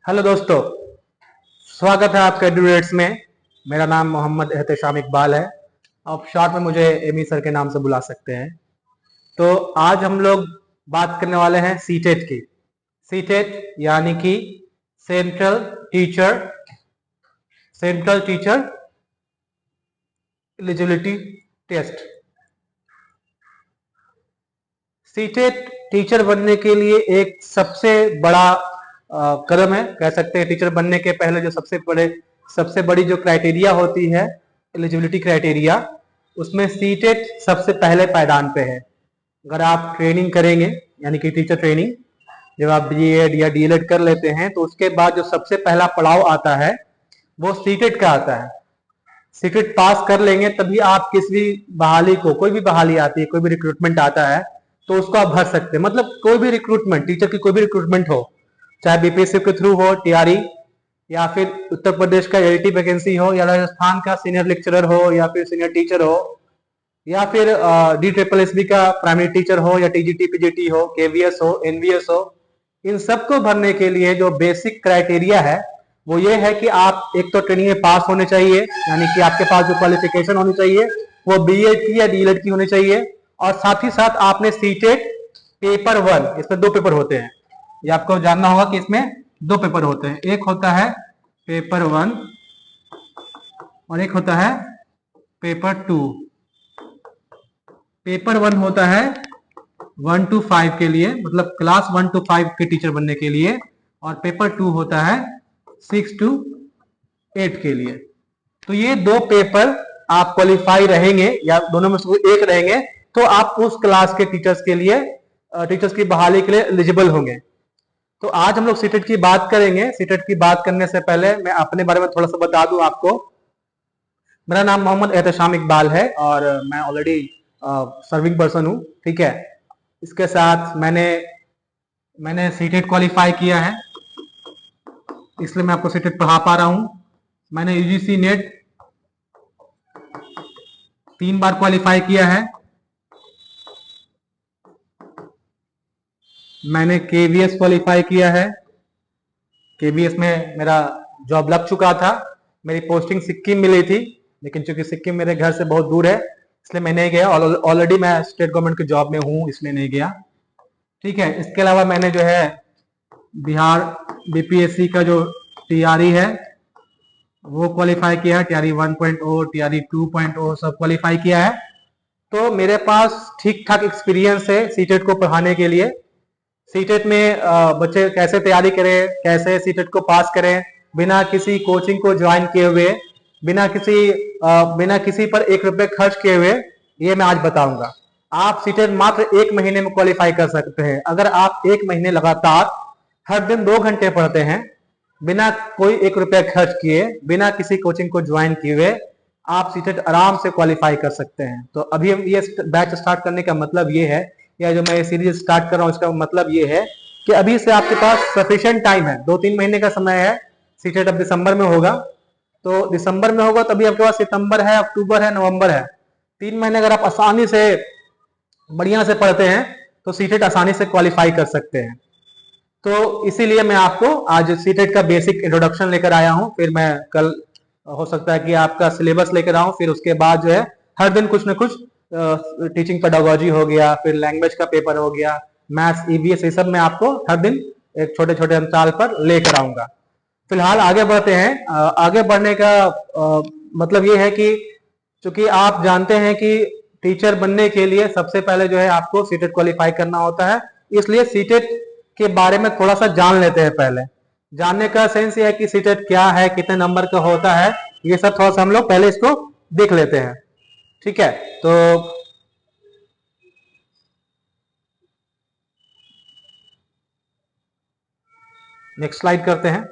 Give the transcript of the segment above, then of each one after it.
Hello दोस्तों, स्वागत है आपका एडुरेट्स में। मेरा नाम मोहम्मद एहतेशाम इकबाल है। आप शॉर्ट में मुझे एमी सर के नाम से बुला सकते हैं। तो आज हम लोग बात करने वाले हैं सीटेट की। सीटेट यानी कि central teacher eligibility test. CTET teacher बनने के लिए एक सबसे बड़ा कदम है, कह सकते हैं। टीचर बनने के पहले जो सबसे बड़ी जो क्राइटेरिया होती है, एलिजिबिलिटी क्राइटेरिया, उसमें सीटेट सबसे पहले पायदान पे है। अगर आप ट्रेनिंग करेंगे यानी कि टीचर ट्रेनिंग, जब आप बीएड या डीएलएड कर लेते हैं तो उसके बाद जो सबसे पहला पड़ाव आता है वो सीटेट का आता है। सीटेट पास कर लेंगे तभी आप किसी भी बहाली को, कोई भी बहाली आती है, कोई भी रिक्रूटमेंट आता है तो उसको आप भर सकते हैं। मतलब कोई भी रिक्रूटमेंट, टीचर की कोई भी रिक्रूटमेंट हो, चाहे बीपीएससी के थ्रू हो, टीआरई, या फिर उत्तर प्रदेश का एलटी वैकेंसी हो, या राजस्थान का सीनियर लेक्चरर हो, या फिर सीनियर टीचर हो, या फिर डी ट्रिपल एस बी का प्राइमरी टीचर हो, या टीजीटी पीजीटी हो, केवीएस हो, एनवीएस हो, इन सबको भरने के लिए जो बेसिक क्राइटेरिया है वो ये है कि आप एक तो ट्रेनिंग में पास होने चाहिए, यानी कि आपके पास जो क्वालिफिकेशन होनी चाहिए वो बीएड की या डीएलएड की होनी चाहिए, और साथ ही साथ आपने सीटेट पेपर 1, इसमें 2 पेपर होते हैं, ये आपको जानना होगा कि इसमें 2 पेपर होते हैं। एक होता है पेपर 1 और एक होता है पेपर 2। पेपर 1 होता है 1 to 5 के लिए, मतलब क्लास 1 to 5 के टीचर बनने के लिए, और पेपर 2 होता है 6 to 8 के लिए। तो ये 2 पेपर आप क्वालिफाई रहेंगे या दोनों में से एक रहेंगे तो आप उस क्लास के टीचर्स के लिए, टीचर्स की बहाली के लिए एलिजिबल होंगे। तो आज हम लोग सीटेट की बात करेंगे। सीटेट की बात करने से पहले मैं अपने बारे में थोड़ा सा बता दूं आपको। मेरा नाम मोहम्मद एहतेशाम इकबाल है और मैं ऑलरेडी सर्विंग पर्सन हूं, ठीक है। इसके साथ मैंने सीटेट क्वालिफाई किया है, इसलिए मैं आपको सीटेट पढ़ा पा रहा हूं। मैंने यूजीसी नेट 3 बार क्वालिफाई किया है। मैंने केवीएस क्वालिफाई किया है। केवीएस में मेरा जॉब लग चुका था। मेरी पोस्टिंग सिक्किम मिली थी, लेकिन चूंकि सिक्किम मेरे घर से बहुत दूर है इसलिए मैं नहीं गया। ऑलरेडी मैं स्टेट गवर्नमेंट की जॉब में हूँ, इसलिए नहीं गया, ठीक है। इसके अलावा मैंने जो है बिहार बीपीएससी का जो टीआरई है वो क्वालिफाई किया है। टीआरई 1.0, टीआरई 2.0 सब क्वालिफाई किया है। तो मेरे पास ठीक ठाक एक्सपीरियंस है सीटेट को पढ़ाने के लिए। सीटेट में बच्चे कैसे तैयारी करें, कैसे सीटेट को पास करें बिना किसी कोचिंग को ज्वाइन किए हुए, बिना किसी पर 1 रुपए खर्च किए हुए, ये मैं आज बताऊंगा। आप सीटेट मात्र 1 महीने में क्वालिफाई कर सकते हैं अगर आप 1 महीने लगातार हर दिन 2 घंटे पढ़ते हैं, बिना कोई 1 रुपया खर्च किए, बिना किसी कोचिंग को ज्वाइन किए हुए आप सीटेट आराम से क्वालिफाई कर सकते हैं। तो अभी हम ये बैच स्टार्ट करने का मतलब ये है, या जो मैं सीरीज स्टार्ट कर रहा हूँ इसका मतलब ये है कि अभी से आपके पास सफिशिएंट टाइम है। 2-3 महीने का समय है। सीटेट अब दिसंबर में होगा, तो दिसंबर में होगा तभी आपके पास सितंबर है, अक्टूबर है, नवंबर है। 3 महीने अगर आप आसानी से बढ़िया से पढ़ते हैं तो सीटेट आसानी से क्वालिफाई कर सकते हैं। तो इसीलिए मैं आपको आज सीटेट का बेसिक इंट्रोडक्शन लेकर आया हूं। फिर मैं कल हो सकता है कि आपका सिलेबस लेकर आऊं, फिर उसके बाद जो है हर दिन कुछ ना कुछ टीचिंग पेडागोजी हो गया, फिर लैंग्वेज का पेपर हो गया, मैथ्स, ईवीएस, ये सब मैं आपको हर दिन एक छोटे छोटे अंतराल पर लेकर आऊंगा। फिलहाल आगे बढ़ते हैं। आगे बढ़ने का मतलब ये है कि चूंकि आप जानते हैं कि टीचर बनने के लिए सबसे पहले जो है आपको सीटेट क्वालिफाई करना होता है, इसलिए सीटेट के बारे में थोड़ा सा जान लेते हैं। पहले जानने का सेंस ये है कि सीटेट क्या है, कितने नंबर का होता है, ये सब थोड़ा सा हम लोग पहले इसको देख लेते हैं, ठीक है। तो नेक्स्ट स्लाइड करते हैं।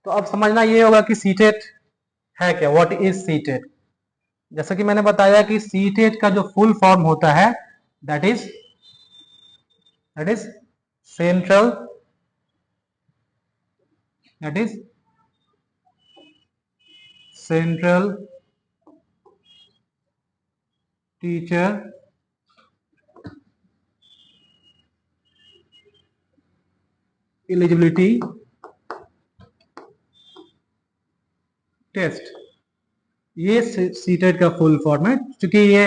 तो अब समझना ये होगा कि सीटेट है क्या, व्हाट इज सीटेट। जैसा कि मैंने बताया कि सीटेट का जो फुल फॉर्म होता है that is central central teacher eligibility test, ये सीटेट का फुल फॉर्म है। क्योंकि ये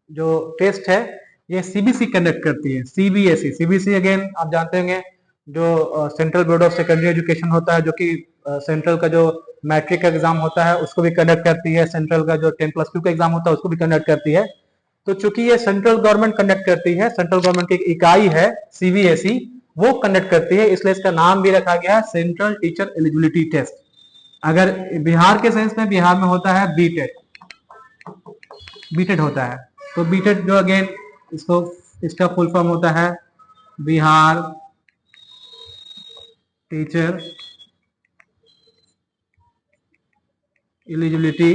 जो टेस्ट है ये सीबीसी कंडक्ट करती है, सीबीएसई। सीबीएसई अगेन आप जानते होंगे जो central board of secondary education होता है, जो कि सेंट्रल का जो मैट्रिक का एग्जाम होता है उसको भी कंडक्ट करती है, सेंट्रल का जो 10+2 का एग्जाम होता है उसको भी कंडक्ट करती है। तो चूंकि ये सेंट्रल गवर्नमेंट कंडक्ट करती है, सेंट्रल गवर्नमेंट की एक इकाई है सीबीएसई, वो कंडक्ट करती है, इसलिए इसका नाम भी रखा गया है सेंट्रल टीचर एलिजिबिलिटी टेस्ट। अगर बिहार के सेंस में, बिहार में होता है बीटेट, बीटेट होता है। तो बीटेट जो अगेन इसको, इसका फुल फॉर्म होता है बिहार टीचर एलिजिबिलिटी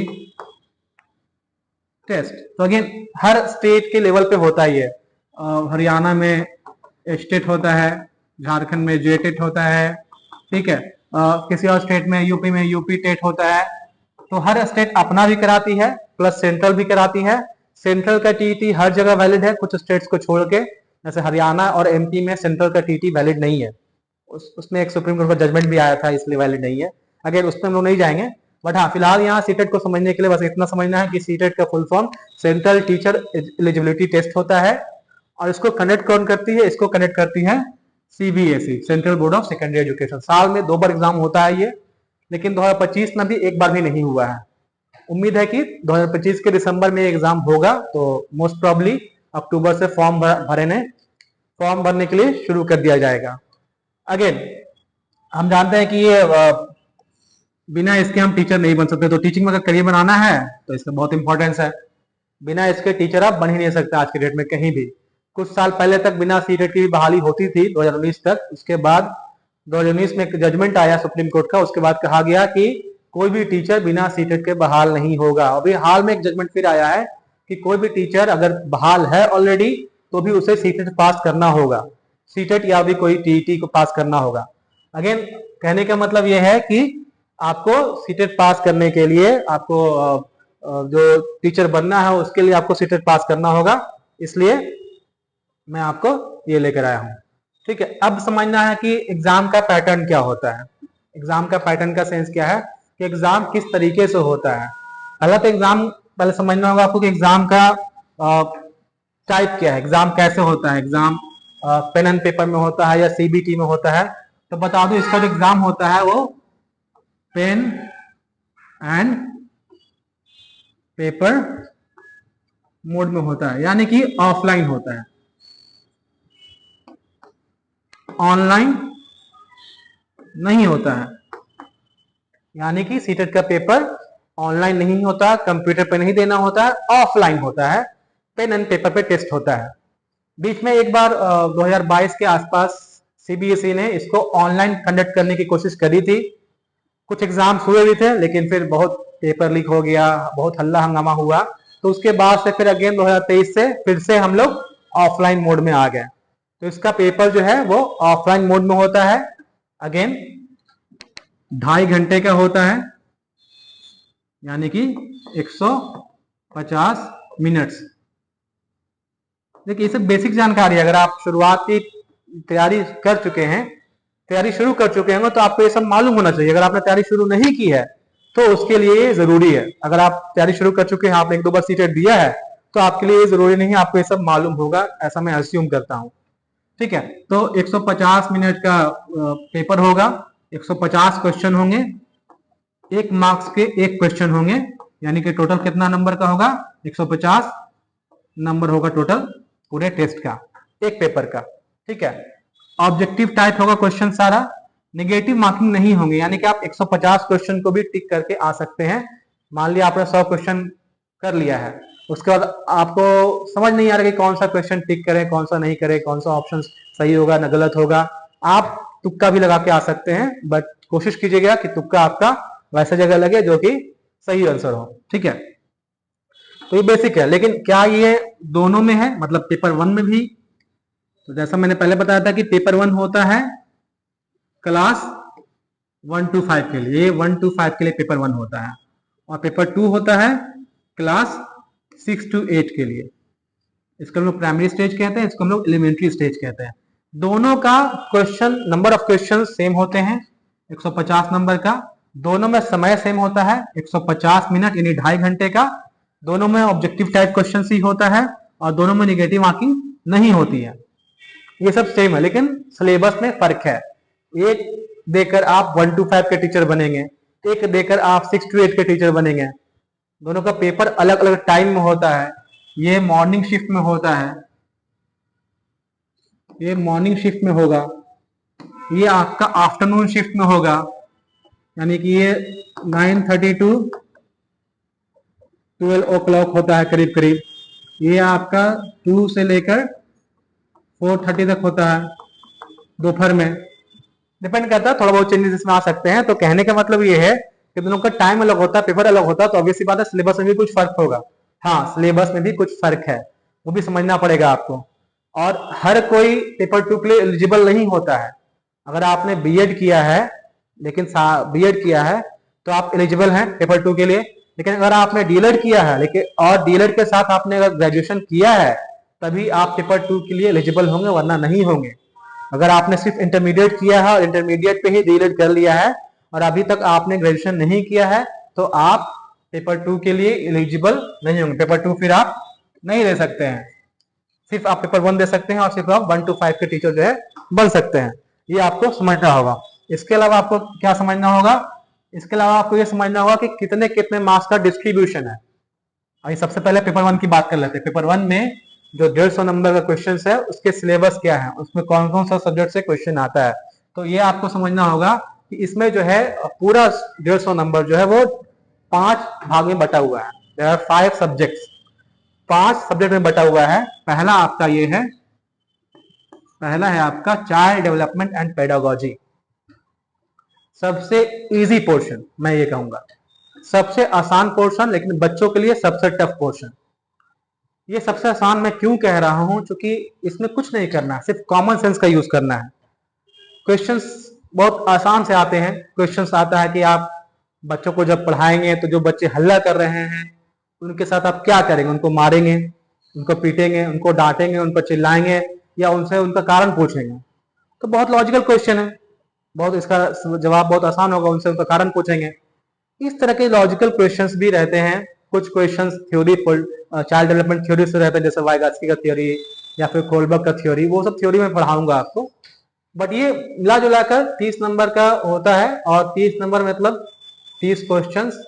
टेस्ट। तो अगेन हर स्टेट के लेवल पे होता ही है। हरियाणा में स्टेट होता है, झारखंड में जेटेट होता है, ठीक है। किसी और स्टेट में, यूपी में यूपी टेट होता है। तो हर स्टेट अपना भी कराती है प्लस सेंट्रल भी कराती है। सेंट्रल का टीटी हर जगह वैलिड है, कुछ स्टेट्स को छोड़ के, जैसे हरियाणा और एमपी में सेंट्रल का टीटी वैलिड नहीं है। उसमें एक सुप्रीम कोर्ट का जजमेंट भी आया था, इसलिए वैलिड नहीं है। अगर उसमें हम लोग नहीं जाएंगे, बट हाँ फिलहाल यहाँ सीटेट को समझने के लिए बस इतना समझना है कि सीटेट का full form central teacher eligibility test होता है। और इसको कनेक्ट कौन करती है? इसको कनेक्ट करती है CBSE, central board of secondary education. साल में 2 बार एग्जाम होता है ये, लेकिन 2025 में भी एक बार भी नहीं हुआ है। उम्मीद है कि 2025 के दिसंबर में एग्जाम होगा, तो मोस्ट प्रॉब्ली अक्टूबर से फॉर्म भरने के लिए शुरू कर दिया जाएगा। अगेन हम जानते हैं कि ये बिना इसके हम टीचर नहीं बन सकते। तो टीचिंग में अगर करियर बनाना है तो इसका बहुत इंपॉर्टेंस है। बिना इसके टीचर आप बन ही नहीं सकते आज के डेट में कहीं भी। कुछ साल पहले तक बिना सीटेट की भी बहाली होती थी, 2019 तक। उसके बाद 2019 में एक जजमेंट आया सुप्रीम कोर्ट का, उसके बाद कहा गया कि कोई भी टीचर बिना सीटेट के बहाल नहीं होगा। अभी हाल में एक जजमेंट फिर आया है कि कोई भी टीचर अगर बहाल है ऑलरेडी तो भी उसे सीटेट पास करना होगा, सीटेट या भी कोई टीईटी को पास करना होगा। अगेन कहने का मतलब यह है कि आपको सीटेट पास करने के लिए, आपको जो टीचर बनना है उसके लिए आपको सीटेट पास करना होगा, इसलिए मैं आपको ये लेकर आया हूं। ठीक है, अब समझना है कि एग्जाम का पैटर्न क्या होता है। एग्जाम का पैटर्न का सेंस क्या है कि एग्जाम किस तरीके से होता है। पहला तो एग्जाम पहले समझना होगा आपको कि एग्जाम का टाइप क्या है, एग्जाम कैसे होता है। एग्जाम पेन एंड पेपर में होता है या सीबीटी में होता है। तो बता दो, इसका जो एग्जाम होता है वो पेन एंड पेपर मोड में होता है, यानी कि ऑफलाइन होता है, ऑनलाइन नहीं होता है। यानी कि सीटेट का पेपर ऑनलाइन नहीं होता, कंप्यूटर पे नहीं देना होता है, ऑफलाइन होता है, पेन एंड पेपर पे टेस्ट होता है। बीच में एक बार 2022 के आसपास सीबीएसई ने इसको ऑनलाइन कंडक्ट करने की कोशिश करी थी। कुछ एग्जाम्स हुए भी थे, लेकिन फिर बहुत पेपर लीक हो गया, बहुत हल्ला हंगामा हुआ। तो उसके बाद से फिर अगेन 2023 से फिर से हम लोग ऑफलाइन मोड में आ गए। तो इसका पेपर जो है वो ऑफलाइन मोड में होता है। अगेन 2.5 घंटे का होता है, यानी कि 150 मिनट्स। देखिए ये सब बेसिक जानकारी है। अगर आप शुरुआत की तैयारी कर चुके हैं, तैयारी शुरू कर चुके हैं, तो आपको ये सब मालूम होना चाहिए। अगर आपने तैयारी शुरू नहीं की है तो उसके लिए ये जरूरी है। अगर आप तैयारी शुरू कर चुके हैं, आपने 1-2 बार सीटेट दिया है, तो आपके लिए ये जरूरी नहीं है आपको ये सब मालूम होगा, ऐसा मैं अस्यूम करता हूं। ठीक है, तो 150 मिनट का पेपर होगा, 150 क्वेश्चन होंगे, 1 मार्क्स के 1 क्वेश्चन होंगे, यानी कि टोटल कितना नंबर का होगा? 150 नंबर होगा टोटल पूरे टेस्ट का, एक पेपर का। ठीक है, ऑब्जेक्टिव टाइप होगा क्वेश्चन सारा, नेगेटिव मार्किंग नहीं होंगे, यानी कि आप 150 क्वेश्चन को भी टिक करके आ सकते हैं। मान लिया आपने 100 क्वेश्चन कर लिया है, उसके बाद आपको समझ नहीं आ रहा कि कौन सा क्वेश्चन टिक करें, कौन सा नहीं करें, कौन सा ऑप्शन सही होगा ना गलत होगा, आप तुक्का भी लगा के आ सकते हैं। बट कोशिश कीजिएगा कि तुक्का आपका वैसा जगह लगे जो कि सही आंसर हो। ठीक है, तो ये बेसिक है, लेकिन क्या ये दोनों में है, मतलब पेपर 1 में भी? तो जैसा मैंने पहले बताया था कि पेपर 1 होता है क्लास 1 to 5 के लिए, 1 to 5 के लिए पेपर 1 होता है, और पेपर 2 होता है क्लास 6 to 8 के लिए। इसको हम लोग प्राइमरी स्टेज कहते हैं, इसको हम लोग एलिमेंट्री स्टेज कहते हैं। दोनों का question, number of question same होते हैं, 150 नंबर का। दोनों में समय सेम होता है, 150 मिनट यानी 2.5 घंटे का। दोनों में ऑब्जेक्टिव टाइप क्वेश्चन ही होता है, और दोनों में निगेटिव मार्किंग नहीं होती है। ये सब सेम है, लेकिन सिलेबस में फर्क है। एक देकर आप 1 to 5 के टीचर बनेंगे, एक देकर आप 6 to 8 के टीचर बनेंगे। दोनों का पेपर अलग अलग टाइम में होता है। ये मॉर्निंग शिफ्ट में होता है, ये मॉर्निंग शिफ्ट में होगा, ये आपका आफ्टरनून शिफ्ट में होगा, यानी कि ये 9:30 to 12 o'clock होता है करीब करीब। ये आपका 2 से लेकर 4:30 तक होता है दोपहर में। डिपेंड करता है, थोड़ा बहुत चेंजेस इसमें आ सकते हैं। तो कहने का मतलब ये है कि दोनों का टाइम अलग होता है, पेपर अलग होता है, तो ऑब्वियसली बात है सिलेबस में भी कुछ फर्क होगा। हाँ, सिलेबस में भी कुछ फर्क है, वो भी समझना पड़ेगा आपको। और हर कोई पेपर 2 के लिए एलिजिबल नहीं होता है। अगर आपने बीएड किया है, लेकिन बीएड किया है तो आप एलिजिबल हैं पेपर 2 के लिए। लेकिन अगर आपने डीएलएड किया है, लेकिन और डीएलएड के साथ आपने अगर ग्रेजुएशन किया है, तभी आप पेपर 2 के लिए एलिजिबल होंगे, वरना नहीं होंगे। अगर आपने सिर्फ इंटरमीडिएट किया है और इंटरमीडिएट पे ही डीएलएड कर लिया है और अभी तक आपने ग्रेजुएशन नहीं किया है, तो आप पेपर 2 के लिए एलिजिबल नहीं होंगे। पेपर 2 फिर आप नहीं दे सकते हैं, सिर्फ आप पेपर 1 दे सकते हैं, और सिर्फ आप 1 to 5 के टीचर जो है बन सकते हैं। ये आपको समझना होगा। इसके अलावा आपको क्या समझना होगा? इसके अलावा आपको ये समझना होगा कि कितने कितने मार्क्स का डिस्ट्रीब्यूशन है। अभी सबसे पहले पेपर 1 की बात कर लेते हैं। पेपर 1 में जो 150 नंबर का क्वेश्चन है, उसके सिलेबस क्या है, उसमें कौन कौन सा सब्जेक्ट से क्वेश्चन आता है। तो ये आपको समझना होगा कि इसमें जो है पूरा 150 नंबर जो है वो 5 भाग में बटा हुआ है। देयर आर 5 सब्जेक्ट्स, 5 सब्जेक्ट में बटा हुआ है। पहला आपका ये है, पहला है आपका चाइल्ड डेवलपमेंट एंड पेडागोजी। सबसे इजी पोर्शन मैं ये कहूंगा, सबसे आसान पोर्शन, लेकिन बच्चों के लिए सबसे टफ पोर्शन। ये सबसे आसान मैं क्यों कह रहा हूं? क्योंकि इसमें कुछ नहीं करना है, सिर्फ कॉमन सेंस का यूज करना है। क्वेश्चंस बहुत आसान से आते हैं। क्वेश्चंस आता है कि आप बच्चों को जब पढ़ाएंगे तो जो बच्चे हल्ला कर रहे हैं उनके साथ आप क्या करेंगे? उनको मारेंगे, उनको पीटेंगे, उनको डांटेंगे, उनको चिल्लाएंगे, या उनसे उनका कारण पूछेंगे? तो बहुत लॉजिकल क्वेश्चन है, बहुत इसका जवाब बहुत आसान होगा, उनसे उनका कारण पूछेंगे। इस तरह के लॉजिकल क्वेश्चंस भी रहते हैं। कुछ questions theory, child development theory से रहते हैं, जैसे वाइगास्की का थ्योरी या फिर कोलबर्ग का थ्योरी, वो सब थ्योरी में पढ़ाऊंगा आपको। बट ये मिला जुला कर 30 नंबर का होता है, और 30 नंबर मतलब 30 क्वेश्चंस,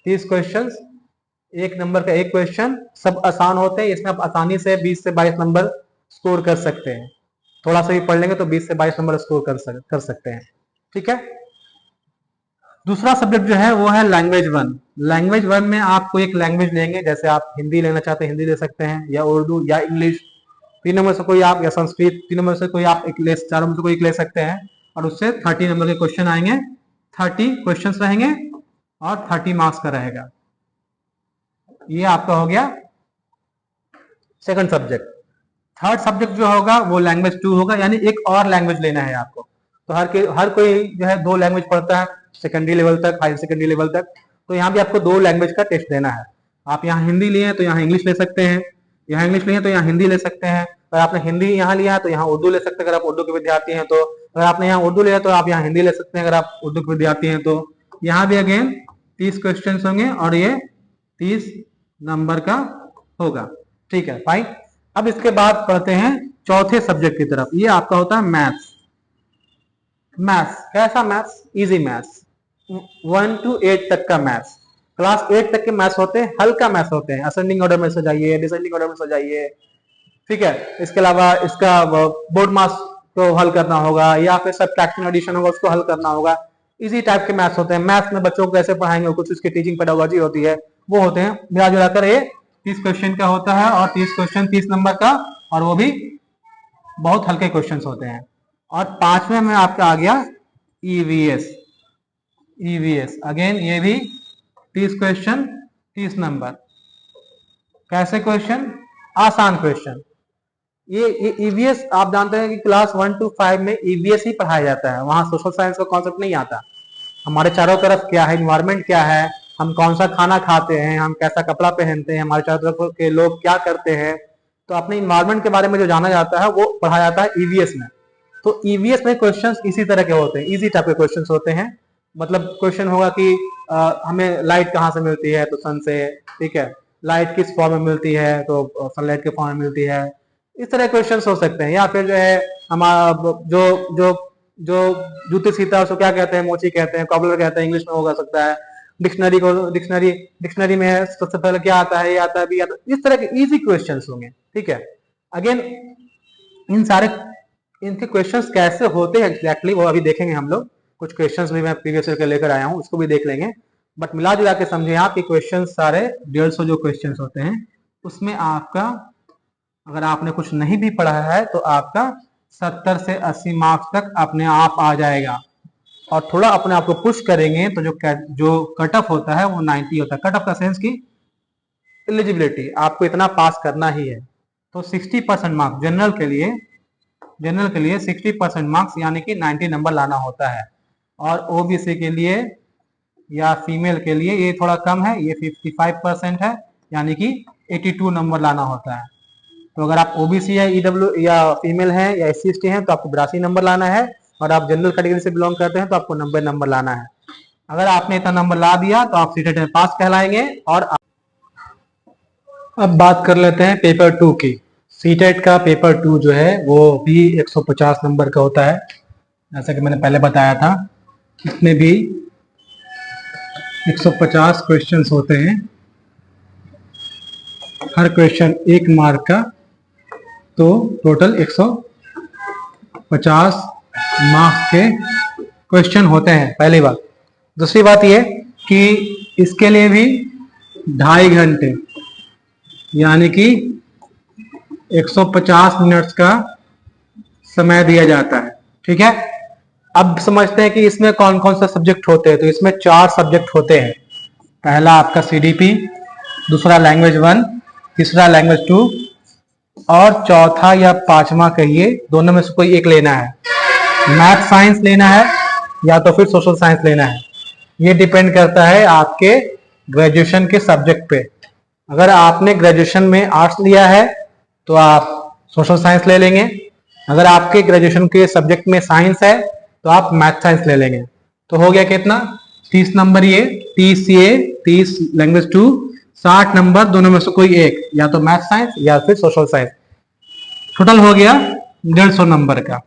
30 क्वेश्चंस, 1 नंबर का 1 क्वेश्चन। सब आसान होते हैं, इसमें आप आसानी से 20 से 22 नंबर स्कोर कर सकते हैं। थोड़ा सा भी पढ़ लेंगे तो 20 से 22 नंबर स्कोर कर सकते हैं। ठीक है। दूसरा सब्जेक्ट जो है वो है लैंग्वेज 1। लैंग्वेज 1 में आप कोई एक लैंग्वेज लेंगे, जैसे आप हिंदी लेना चाहते हैं हिंदी ले सकते हैं, या उर्दू या इंग्लिश, तीनों में से कोई आप, या संस्कृत, तीनों में से कोई आप एक ले, चारों में से कोई एक ले सकते हैं। और उससे 30 नंबर के क्वेश्चन आएंगे, 30 क्वेश्चन रहेंगे और 30 मार्क्स का रहेगा। ये आपका हो गया सेकंड सब्जेक्ट। थर्ड सब्जेक्ट जो होगा वो लैंग्वेज 2 होगा, यानी एक और लैंग्वेज लेना है आपको। तो हर कोई जो है 2 लैंग्वेज पढ़ता है सेकेंडरी लेवल तक, हायर सेकेंडरी लेवल तक। तो यहाँ भी आपको 2 लैंग्वेज का टेस्ट देना है। आप यहाँ हिंदी लिए हैं तो यहाँ इंग्लिश ले सकते हैं, यहाँ इंग्लिश लिए तो यहाँ हिंदी ले सकते हैं। अगर आपने हिंदी यहाँ लिया है तो यहाँ उर्दू ले सकते हैं, अगर आप उर्दू के विद्यार्थी हैं तो। अगर आपने यहाँ उर्दू लिया तो आप यहाँ हिंदी ले सकते हैं, अगर आप उर्दू के विद्यार्थी हैं तो। यहाँ भी अगेन 30 क्वेश्चन होंगे और ये 30 नंबर का होगा। ठीक है, फाइन। अब इसके बाद पढ़ते हैं चौथे सब्जेक्ट की तरफ। ये आपका होता है मैथ्स। मैथ्स कैसा? मैथ्स इजी मैथ्स, 1 to 8 तक का मैथ्स। क्लास 8 तक के मैथ्स होते हैं, हल्का मैथ्स होते हैं। असेंडिंग ऑर्डर में सजाइए, डिसेंडिंग ऑर्डर में सजाइए। ठीक है। इसके अलावा इसका बोर्ड मास को हल करना होगा, या फिर सब्ट्रैक्शन एडिशन होगा उसको हल करना होगा। इसी टाइप के मैथ्स होते हैं। मैथ्स में बच्चों को कैसे पढ़ाएंगे, कुछ उसकी टीचिंग पेडागोजी होती है, वो होते हैं। मिला जुलाकर ये 30 क्वेश्चन का होता है, और 30 क्वेश्चन 30 नंबर का, और वो भी बहुत हल्के क्वेश्चंस होते हैं। और 5वें में आपका आ गया ईवीएस। ईवीएस अगेन ये भी 30 क्वेश्चन 30 नंबर। कैसे क्वेश्चन? आसान क्वेश्चन। ये ईवीएस आप जानते हैं कि क्लास 1 to 5 में ईवीएस ही पढ़ाया जाता है, वहां सोशल साइंस का कॉन्सेप्ट नहीं आता। हमारे चारों तरफ क्या है, इन्वायरमेंट क्या है, हम कौन सा खाना खाते हैं, हम कैसा कपड़ा पहनते हैं, हमारे चारों तरफ के लोग क्या करते हैं, तो अपने इन्वायरमेंट के बारे में जो जाना जाता है वो पढ़ाया जाता है ईवीएस में। तो ईवीएस में क्वेश्चंस इसी तरह के होते हैं, इजी टाइप के क्वेश्चंस होते हैं। मतलब क्वेश्चन होगा कि हमें लाइट कहाँ से मिलती है, तो सन से, ठीक है। लाइट किस फॉर्म में मिलती है, तो सनलाइट के फॉर्म में मिलती है। इस तरह क्वेश्चंस हो सकते हैं। या फिर जो है हमारा जो जो जो जूते सीता है उसको क्या कहते हैं, मोची कहते हैं, कॉबलर कहते हैं, इंग्लिश में होगा सकता है। डिक्शनरी को डिक्शनरी में सबसे पहले क्या आता है, ये आता है, भी आता है। इस तरह के इजी क्वेश्चंस होंगे, ठीक है। अगेन इन सारे इनके क्वेश्चंस कैसे होते हैं एग्जैक्टली वो अभी देखेंगे हम लोग। कुछ क्वेश्चंस भी मैं प्रीवियस ईयर के लेकर आया हूँ, उसको भी देख लेंगे। बट मिला जुला के समझे आप कि क्वेश्चन सारे 150 जो क्वेश्चंस होते हैं उसमें आपका, अगर आपने कुछ नहीं भी पढ़ा है तो आपका 70 से 80 मार्क्स तक अपने आप आ जाएगा। और थोड़ा अपने आप को पुश करेंगे तो जो कट ऑफ होता है वो 90 होता है। कट ऑफ का सेंस की एलिजिबिलिटी, आपको इतना पास करना ही है। तो 60% मार्क्स जनरल के लिए 60% मार्क्स यानी कि 90 नंबर लाना होता है। और ओबीसी के लिए या फीमेल के लिए ये थोड़ा कम है, ये 55% है, यानी कि 82 नंबर लाना होता है। तो अगर आप ओबीसी या ईडब्ल्यू या फीमेल हैं या एससी एसटी हैं तो आपको 82 नंबर लाना है। और आप जनरल कैटेगरी से बिलोंग करते हैं तो आपको 90 नंबर लाना है। अगर आपने इतना नंबर ला दिया तो आप सीटेट में पास कहलाएंगे। और अब बात कर लेते हैं पेपर 2 की। सीटेट का पेपर 2 जो है वो भी 150 नंबर का होता है, जैसा कि मैंने पहले बताया था। इसमें भी 150 क्वेश्चंस होते हैं, हर क्वेश्चन 1 मार्क का, तो टोटल 150 मार्क्स के क्वेश्चन होते हैं, पहली बात। दूसरी बात ये कि इसके लिए भी 2.5 घंटे यानी कि 150 मिनट्स का समय दिया जाता है, ठीक है। अब समझते हैं कि इसमें कौन कौन सा सब्जेक्ट होते हैं। तो इसमें 4 सब्जेक्ट होते हैं। पहला आपका सीडीपी, दूसरा लैंग्वेज 1, तीसरा लैंग्वेज 2 और चौथा या 5वां कहिए, दोनों में से कोई एक लेना है। मैथ साइंस लेना है या तो फिर सोशल साइंस लेना है। ये डिपेंड करता है आपके ग्रेजुएशन के सब्जेक्ट पे। अगर आपने ग्रेजुएशन में आर्ट्स लिया है तो आप सोशल साइंस ले लेंगे। अगर आपके ग्रेजुएशन के सब्जेक्ट में साइंस है तो आप मैथ साइंस ले लेंगे। तो हो गया कितना, 30 नंबर ये, 30 ये, 30 लैंग्वेज 2, 60 नंबर दोनों में से कोई एक, या तो मैथ साइंस या फिर सोशल साइंस। टोटल हो गया 150 नंबर का।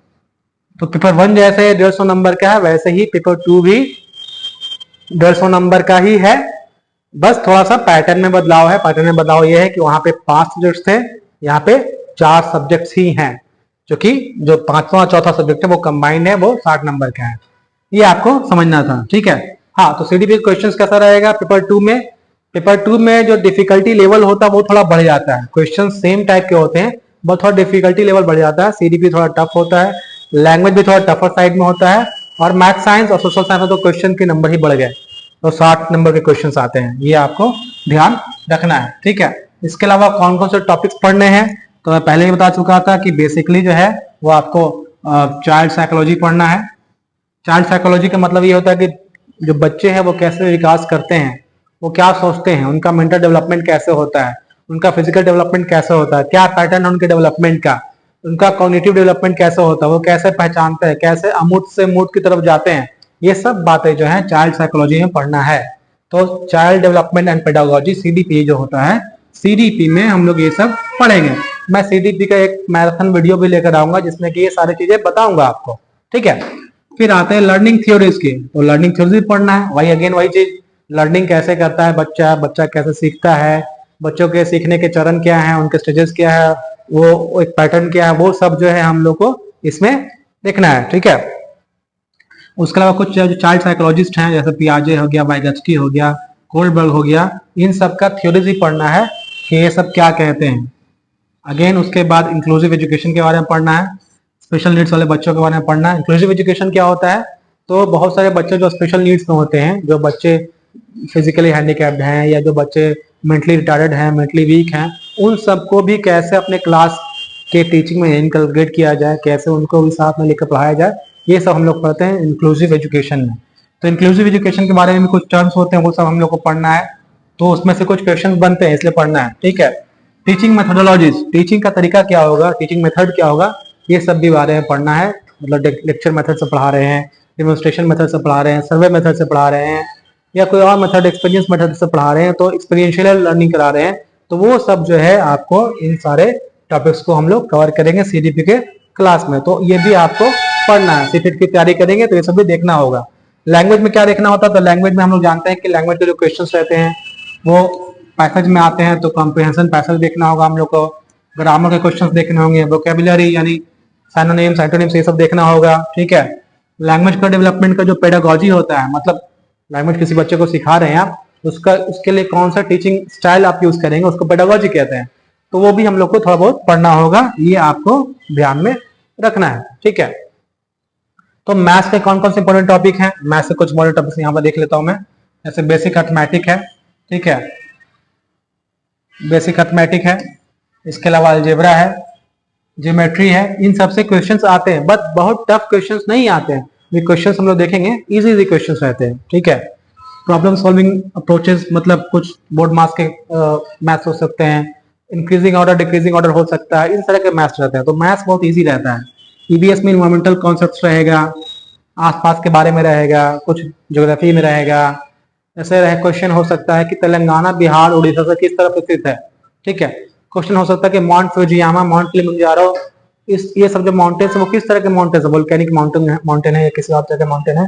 तो पेपर 1 जैसे 150 नंबर का है वैसे ही पेपर 2 भी 150 नंबर का ही है। बस थोड़ा सा पैटर्न में बदलाव है। पैटर्न में बदलाव ये है कि वहां पे 5 सब्जेक्ट्स थे, यहाँ पे 4 सब्जेक्ट्स ही हैं, जो कि जो 5वां और चौथा सब्जेक्ट है वो कंबाइंड है, वो 60 नंबर का है। ये आपको समझना था, ठीक है। हाँ, तो सीडीपी क्वेश्चन कैसा रहेगा पेपर 2 में? पेपर 2 में जो डिफिकल्टी लेवल होता है वो थोड़ा बढ़ जाता है। क्वेश्चन सेम टाइप के होते हैं, बट थोड़ा डिफिकल्टी लेवल बढ़ जाता है। सीडीपी थोड़ा टफ होता है, लैंग्वेज भी थोड़ा टफर साइड में होता है, और मैथ साइंस और सोशल साइंस में तो क्वेश्चन के नंबर ही बढ़ गए, तो 60 नंबर के क्वेश्चन आते हैं। ये आपको ध्यान रखना है, ठीक है। इसके अलावा कौन कौन से टॉपिक्स पढ़ने हैं तो मैं पहले ही बता चुका था कि बेसिकली जो है वो आपको चाइल्ड साइकोलॉजी पढ़ना है। चाइल्ड साइकोलॉजी का मतलब ये होता है कि जो बच्चे हैं वो कैसे विकास करते हैं, वो क्या सोचते हैं, उनका मेंटल डेवलपमेंट कैसे होता है, उनका फिजिकल डेवलपमेंट कैसे होता है, क्या पैटर्न है उनके डेवलपमेंट का, उनका कॉग्निटिव डेवलपमेंट कैसे होता है, वो कैसे पहचानते हैं, कैसे अमूर्त से मूर्त की तरफ जाते हैं। ये सब बातें जो है चाइल्ड साइकोलॉजी में पढ़ना है। तो child development and pedagogy CDP जो होता है, सीडीपी में हम लोग ये सब पढ़ेंगे। मैं सीडीपी का एक मैराथन वीडियो भी लेकर आऊंगा जिसमें कि ये सारी चीजें बताऊंगा आपको, ठीक है। फिर आते हैं लर्निंग थ्योरीज की। तो लर्निंग थ्योरीज भी पढ़ना है, वही चीज, लर्निंग कैसे करता है बच्चा कैसे सीखता है, बच्चों के सीखने के चरण क्या है, उनके स्टेजेस क्या है, वो एक पैटर्न क्या है, वो सब जो है हम लोग को इसमें देखना है, ठीक है। उसके अलावा कुछ जो चाइल्ड साइकोलॉजिस्ट हैं जैसे पियाजे हो गया, वाइगत्स्की हो गया, कोल्डबर्ग हो गया, इन सब का थ्योरीज ही पढ़ना है कि ये सब क्या कहते हैं। अगेन उसके बाद इंक्लूसिव एजुकेशन के बारे में पढ़ना है, स्पेशल नीड्स वाले बच्चों के बारे में पढ़ना है। इंक्लूसिव एजुकेशन क्या होता है, तो बहुत सारे बच्चे जो स्पेशल नीड्स में होते हैं, जो बच्चे फिजिकली हैंडीकैप्ड हैं या जो बच्चे मेंटली रिटार्डेड हैं, मेंटली वीक हैं, उन सबको भी कैसे अपने क्लास के टीचिंग में इनकलकेट किया जाए, कैसे उनको भी साथ में लेकर पढ़ाया जाए, ये सब हम लोग पढ़ते हैं इंक्लूसिव एजुकेशन में। तो इंक्लूसिव एजुकेशन के बारे में भी कुछ टर्म्स होते हैं, वो सब हम लोग को पढ़ना है, तो उसमें से कुछ क्वेश्चन बनते हैं, इसलिए पढ़ना है, ठीक है। टीचिंग मेथोडोलॉजीज, टीचिंग का तरीका क्या होगा, टीचिंग मेथड क्या होगा, ये सब भी बारे में पढ़ना है। मतलब लेक्चर मेथड से पढ़ा रहे हैं, डेमोन्स्ट्रेशन मेथड से पढ़ा रहे हैं, सर्वे मेथड से पढ़ा रहे हैं, या कोई और मेथड एक्सपीरियंस मेथड से पढ़ा रहे हैं, तो एक्सपीरियंशियल लर्निंग करा रहे हैं, तो वो सब जो है आपको इन सारे टॉपिक्स को हम लोग कवर करेंगे सीडीपी के क्लास में। तो ये भी आपको पढ़ना है, सीटेट की तैयारी करेंगे तो ये सब भी देखना होगा। लैंग्वेज में क्या देखना होता है, तो लैंग्वेज में हम लोग जानते हैं कि लैंग्वेज के जो क्वेश्चंस रहते हैं वो पैसेज में आते हैं, तो कॉम्प्रिहेंशन पैसेज देखना होगा हम लोग को, ग्रामर के क्वेश्चंस देखने होंगे, वोकेबुलरी यानी सिनोनिम्स एंटोनिम्स ये सब देखना होगा, ठीक है। लैंग्वेज का डेवलपमेंट का जो पेडागोजी होता है, मतलब लैंग्वेज किसी बच्चे को सिखा रहे हैं आप, उसके लिए कौन सा टीचिंग स्टाइल आप यूज करेंगे, उसको पेडागोजी कहते हैं, तो वो भी हम लोग को थोड़ा बहुत पढ़ना होगा, ये आपको ध्यान में रखना है, ठीक है। तो मैथ्स के कौन कौन से इंपॉर्टेंट टॉपिक हैं, मैथ्स से कुछ इंपॉर्टेंट टॉपिक्स यहाँ पर देख लेता हूं मैं। जैसे बेसिक अर्थमेटिक है, ठीक है, बेसिक अर्थमेटिक है, इसके अलावा अलजेब्रा है, ज्योमेट्री है, इन सबसे क्वेश्चंस आते हैं, बट बहुत टफ क्वेश्चंस नहीं आते हैं। ये क्वेश्चंस हम लोग देखेंगे इजी क्वेश्चंस रहते हैं, ठीक है। प्रॉब्लम सॉल्विंग अप्रोचेस, मतलब कुछ बोर्ड मार्क्स के मैथ्स हो सकते हैं, इंक्रीजिंग ऑर्डर डिक्रीजिंग ऑर्डर हो सकता है, इस तरह के मैथ्स रहते हैं, तो मैथ्स बहुत ईजी रहता है। ईवीएस में इन्वायरमेंटल कॉन्सेप्ट्स रहेगा, आसपास के बारे में रहेगा, कुछ ज्योग्राफी में रहेगा। ऐसे रहे क्वेश्चन हो सकता है कि तेलंगाना बिहार उड़ीसा से किस तरफ स्थित है, ठीक है। क्वेश्चन हो सकता है कि माउंट फ्यूजियामा, माउंट किलिमंजारो, ये सब जो माउंटेन्स है वो किस तरह के माउंटेन्स है, वोल्केनिक माउंटेन है या किसी और तरह के माउंटेन है,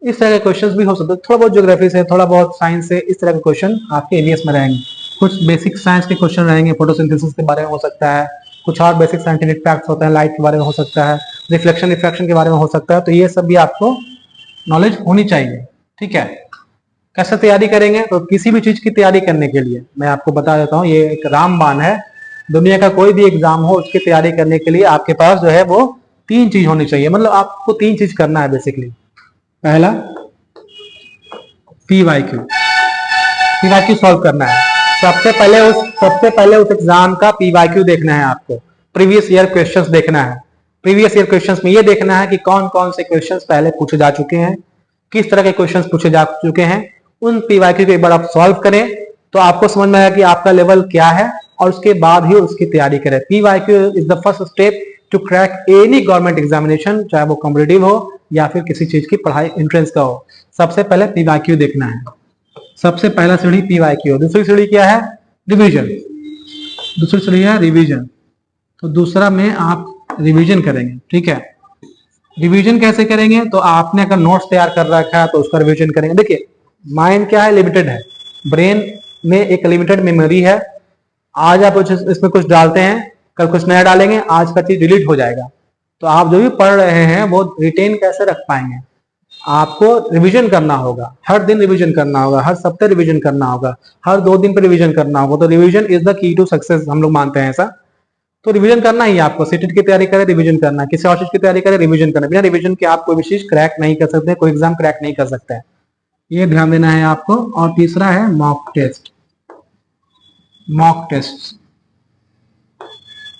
इस तरह के क्वेश्चंस भी हो सकते हैं। थोड़ा बहुत ज्योग्राफी से, थोड़ा बहुत साइंस से, इस तरह के क्वेश्चन आपके ईवीएस में रहेंगे। कुछ बेसिक साइंस के क्वेश्चन रहेंगे, फोटोसिंथेसिस के बारे में हो सकता है, कुछ और बेसिक साइंटिफिक फैक्ट्स होते हैं, लाइट के बारे में हो सकता है, रिफ्लेक्शन रिफ्रैक्शन के बारे में हो सकता है, तो ये सब भी आपको नॉलेज होनी चाहिए, ठीक है। कैसे तैयारी करेंगे, तो किसी भी चीज की तैयारी करने के लिए मैं आपको बता देता हूँ, ये एक रामबाण है, दुनिया का कोई भी एग्जाम हो उसकी तैयारी करने के लिए आपके पास जो है वो 3 चीज होनी चाहिए, मतलब आपको 3 चीज करना है बेसिकली। पहला पीवाईक्यू सॉल्व करना है, सबसे पहले उस एग्जाम का पीवाईक्यू देखना है आपको, प्रीवियस ईयर क्वेश्चंस देखना है। प्रीवियस ईयर क्वेश्चंस में ये देखना है कि कौन कौन से क्वेश्चंस पहले पूछे जा चुके हैं, किस तरह के क्वेश्चंस पूछे जा चुके हैं, उन पीवाईक्यू को एक बार आप सॉल्व करें तो आपको समझ में आएगा कि आपका लेवल क्या है, और उसके बाद ही उसकी तैयारी करें। PYQ is the first step to crack any government examination, चाहे वो कॉम्पिटिटिव हो या फिर किसी चीज की पढ़ाई एंट्रेंस का हो। सबसे पहले पीवाईक्यू देखना है, सबसे पहला सीढ़ी पीवाईक्यू। दूसरी सीढ़ी क्या है, रिवीजन। दूसरी सीढ़ी है रिवीजन, तो दूसरा में आप रिवीजन करेंगे, ठीक है। रिवीजन कैसे करेंगे, तो आपने अगर नोट्स तैयार कर रखा है तो उसका रिवीजन करेंगे। देखिए माइंड क्या है, लिमिटेड है, ब्रेन में एक लिमिटेड मेमोरी है, आज आप इसमें कुछ डालते हैं, कल कुछ नया डालेंगे, आज का चीज डिलीट हो जाएगा, तो आप जो भी पढ़ रहे हैं वो रिटेन कैसे रख पाएंगे। आपको रिवीजन करना होगा, हर दिन रिवीजन करना होगा, हर सप्ताह रिवीजन करना होगा, हर 2 दिन पर रिवीजन करना होगा, तो revision is the key to success, हम लोग मानते हैं ऐसा। तो रिवीजन करना ही आपको, सीटेट की तैयारी करें रिवीजन करना, किसी और चीज की तैयारी करें रिवीजन करना, बिना रिवीजन के आप कोई भी चीज क्रैक नहीं कर सकते, कोई एग्जाम क्रैक नहीं कर सकते हैं, ये ध्यान देना है आपको। और तीसरा है मॉक टेस्ट। मॉक टेस्ट,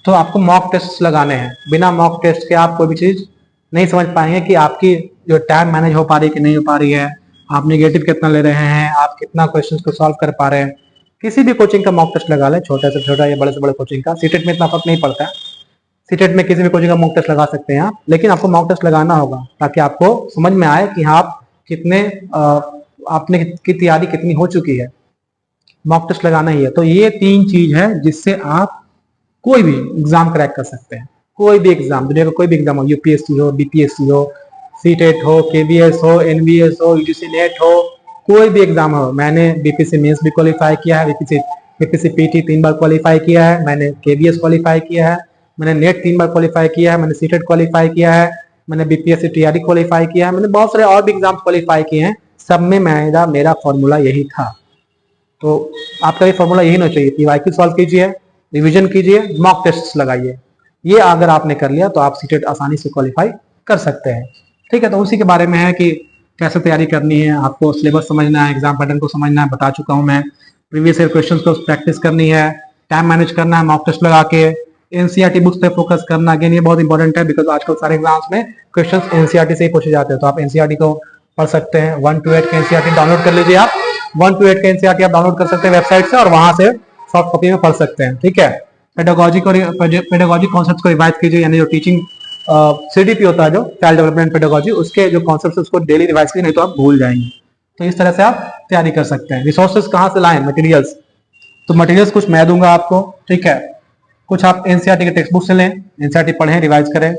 तो आपको मॉक टेस्ट लगाने हैं, बिना मॉक टेस्ट के आप कोई भी चीज नहीं समझ पाएंगे कि आपकी जो टाइम मैनेज हो पा रही है कि नहीं हो पा रही है, आप नेगेटिव कितना ले रहे हैं, आप कितना क्वेश्चंस को सॉल्व कर पा रहे हैं। किसी भी कोचिंग का मॉक टेस्ट लगा लें, छोटे से छोटा या बड़े से बड़े कोचिंग का, सीटेट में इतना फर्क नहीं पड़ता है, सीटेट में किसी भी कोचिंग का मॉक टेस्ट लगा सकते हैं आप, लेकिन आपको मॉक टेस्ट लगाना होगा ताकि आपको समझ में आए कि आप कितने आपने की तैयारी कितनी हो चुकी है, मॉक टेस्ट लगाना ही है। तो ये 3 चीज है जिससे आप कोई भी एग्जाम क्रैक कर सकते हैं, कोई भी एग्जाम, दुनिया का कोई भी एग्जाम हो, यूपीएससी हो, बीपीएससी हो, सीटेट हो, केबीएस हो, एनवीएस हो, यूजीसी नेट हो, कोई भी एग्जाम हो। मैंने बीपीएससी मेंस भी क्वालिफाई किया है, बीपीएससी पीटी 3 बार क्वालिफाई किया है, मैंने केबीएस क्वालिफाई किया है, मैंने नेट 3 बार क्वालिफाई किया है, मैंने सीटेट क्वालिफाई किया है, मैंने बीपीएससी टीआरई क्वालिफाई किया है, मैंने बहुत सारे और भी एग्जाम क्वालिफाई किए हैं, सब में मेरा फॉर्मूला यही था। तो आपका भी फॉर्मूला यही होना चाहिए, पीवाईक्यू सॉल्व कीजिए, रिवीजन कीजिए, मॉक टेस्ट लगाइए, ये अगर आपने कर लिया तो आप सीटेट आसानी से क्वालिफाई कर सकते हैं, ठीक है। तो उसी के बारे में है कि कैसे तैयारी करनी है, आपको सिलेबस समझना है, एग्जाम पैटर्न को समझना है, बता चुका हूं मैं। प्रीवियस ईयर क्वेश्चन को प्रैक्टिस करनी है, टाइम मैनेज करना है, मॉक टेस्ट लगा के एनसीईआरटी बुक्स पे फोकस करना। अगेन ये बहुत इंपॉर्टेंट है बिकॉज आजकल सारे एग्जाम्स में क्वेश्चंस एनसीईआरटी से ही पूछे जाते हैं, तो आप एनसीईआरटी को पढ़ सकते हैं। 1 to 8 का एनसीईआरटी डाउनलोड कर लीजिए आप। 1 to 8 का एनसीईआरटी आप डाउनलोड कर सकते हैं वेबसाइट से और वहां से सॉफ्ट कॉपी में पढ़ सकते हैं, ठीक है। पेडागोजी कॉन्सेप्ट को रिवाइज कीजिए, यानी जो टीचिंग सीडीपी होता है, जो चाइल्ड डेवलपमेंट पेडागोजी, उसके जो कॉन्सेप्ट उसको डेली रिवाइज कीजिए, नहीं तो आप भूल जाएंगे। तो इस तरह से आप तैयारी कर सकते हैं। रिसोर्सेज कहाँ से लाएं, मटेरियल्स, तो मटेरियल्स कुछ मैं दूंगा आपको, ठीक है। कुछ आप एनसीईआरटी के टेक्स्ट बुक से लें, एनसीईआरटी पढ़ें, रिवाइज करें।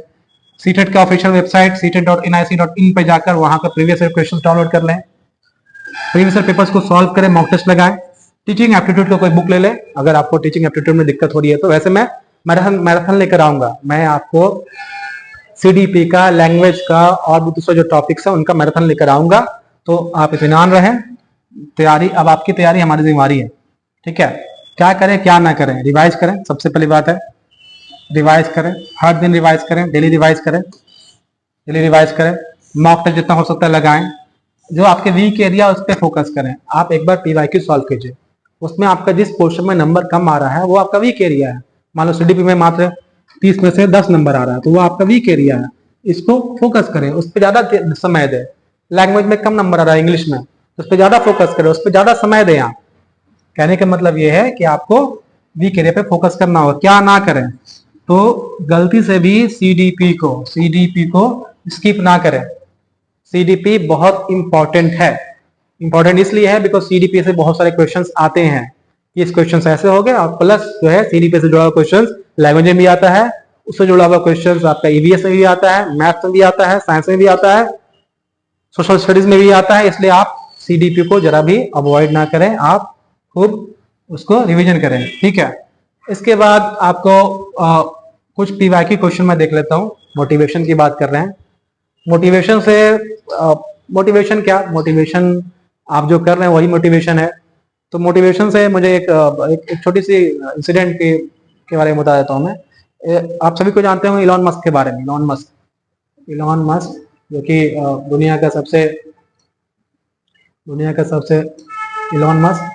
सीटेट का ऑफिशियल वेबसाइट ctet.nic.in पे जाकर वहां का प्रीवियस ईयर क्वेश्चंस डाउनलोड कर लें, प्रीवियस ईयर पेपर्स को सॉल्व करें, मॉक टेस्ट लगाएं। टीचिंग एप्टीट्यूड का कोई बुक ले लें अगर आपको टीचिंग एप्टीट्यूड में दिक्कत हो रही है तो। वैसे मैं मैराथन लेकर आऊंगा, मैं आपको सीडीपी का, लैंग्वेज का और भी दूसरा जो टॉपिक्स है उनका मैराथन लेकर आऊंगा, तो आप इत्मीनान रहें। तैयारी, अब आपकी तैयारी हमारी जिम्मेवारी है, ठीक है। क्या करें क्या ना करें, रिवाइज करें, सबसे पहली बात है रिवाइज करें, हर दिन रिवाइज करें, डेली रिवाइज करें, डेली रिवाइज करें। मॉक टेस्ट जितना हो सकता है लगाएं, जो आपके वीक एरिया उस पर फोकस करें। आप एक बार पीवाईक्यू सॉल्व कीजिए, उसमें आपका जिस पोर्शन में नंबर कम आ रहा है वो आपका वीक एरिया है। मान लो सीडीपी में मात्र 30 में से 10 नंबर आ रहा है तो वो आपका वीक एरिया है, इसको फोकस करें, उस पर ज्यादा समय दें। लैंग्वेज में कम नंबर आ रहा है इंग्लिश में, उस पर ज्यादा फोकस करें, उस पर ज्यादा समय दें आप। कहने का मतलब ये है कि आपको वीक एरिया पे फोकस करना होगा। क्या ना करें, तो गलती से भी सीडीपी को स्किप ना करें। सीडीपी बहुत इंपॉर्टेंट है। इंपॉर्टेंट इसलिए है बिकॉज सीडीपी से बहुत सारे क्वेश्चंस आते हैं। इस क्वेश्चन ऐसे हो गए, और प्लस जो है सीडीपी से जुड़ा हुआ क्वेश्चन लैंग्वेज में भी आता है, उससे जुड़ा हुआ क्वेश्चन आपका ईवीएस में भी आता है, मैथ्स में भी आता है, साइंस में भी आता है, सोशल स्टडीज में भी आता है। इसलिए आप सीडीपी को जरा भी अवॉइड ना करें, आप खूब उसको रिवीजन करें, ठीक है। इसके बाद आपको कुछ पीवाईक्यू क्वेश्चन मैं देख लेता हूँ। मोटिवेशन की बात कर रहे हैं। मोटिवेशन से मोटिवेशन क्या, मोटिवेशन आप जो कर रहे हैं वही मोटिवेशन है। तो मोटिवेशन से मुझे एक छोटी सी इंसिडेंट के बारे में बता देता हूँ मैं। आप सभी को जानते होंगे इलॉन मस्क के बारे में। इलॉन मस्क जो कि इलॉन मस्क